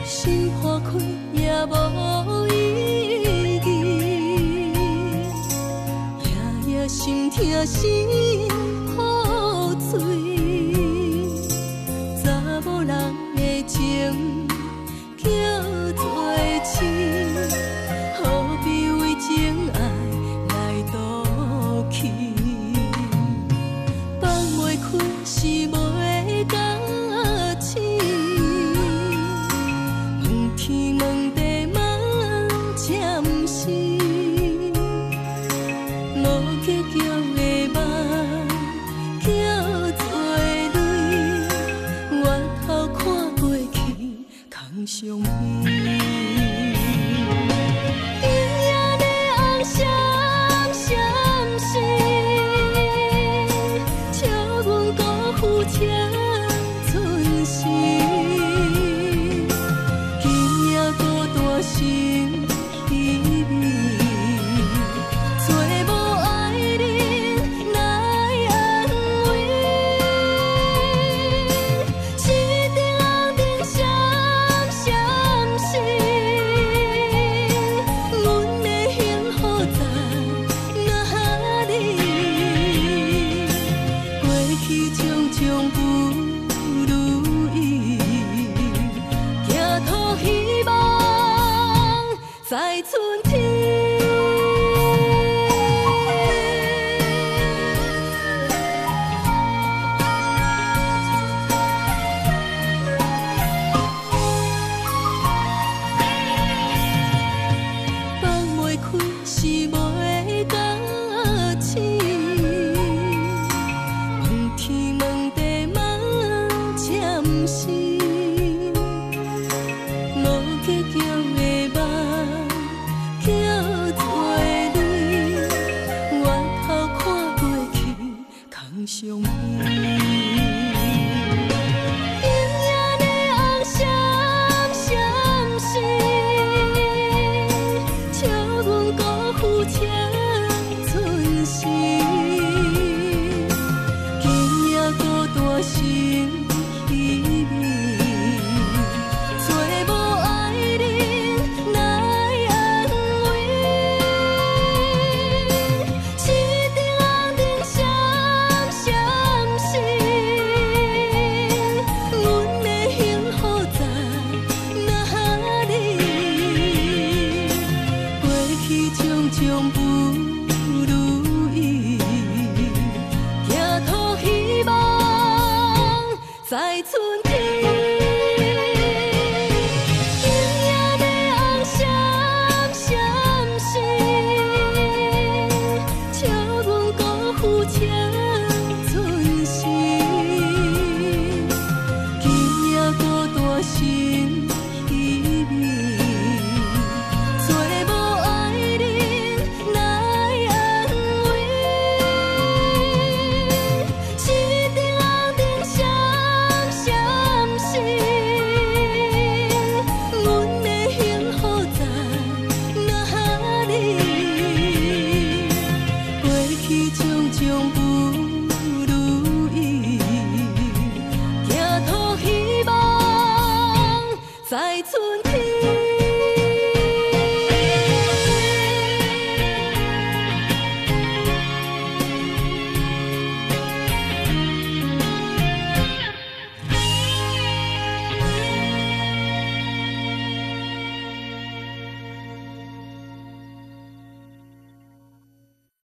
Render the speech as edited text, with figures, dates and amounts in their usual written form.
心破开也无意义，夜夜心痛心好醉，查某人的情叫做痴，何必为情爱来赌气？放袂开是袂甘心。天问地问暂时，无结局的梦叫做泪，回头看过去空相依。今夜的红闪闪是，笑阮辜负青春时。心稀微，找无爱人来安慰。一定红灯闪闪是，阮的幸福在哪里？过去种种不如意，行途希望。在春天，放袂开是袂甘心，问天问地问暂时，无结局的梦。叫做泪，回头看过去空相依。今夜的红闪闪是，笑阮辜负青春时。今夜孤单心稀微，找无爱人来安慰。一定红灯闪闪是，阮的幸福在哪里？过去种种不如意，行途希望在春天。青春时，今夜孤单心稀微，找无爱人来安慰。一定红灯闪闪是，阮的幸福在哪里？过去种种不如意，行途希望在春。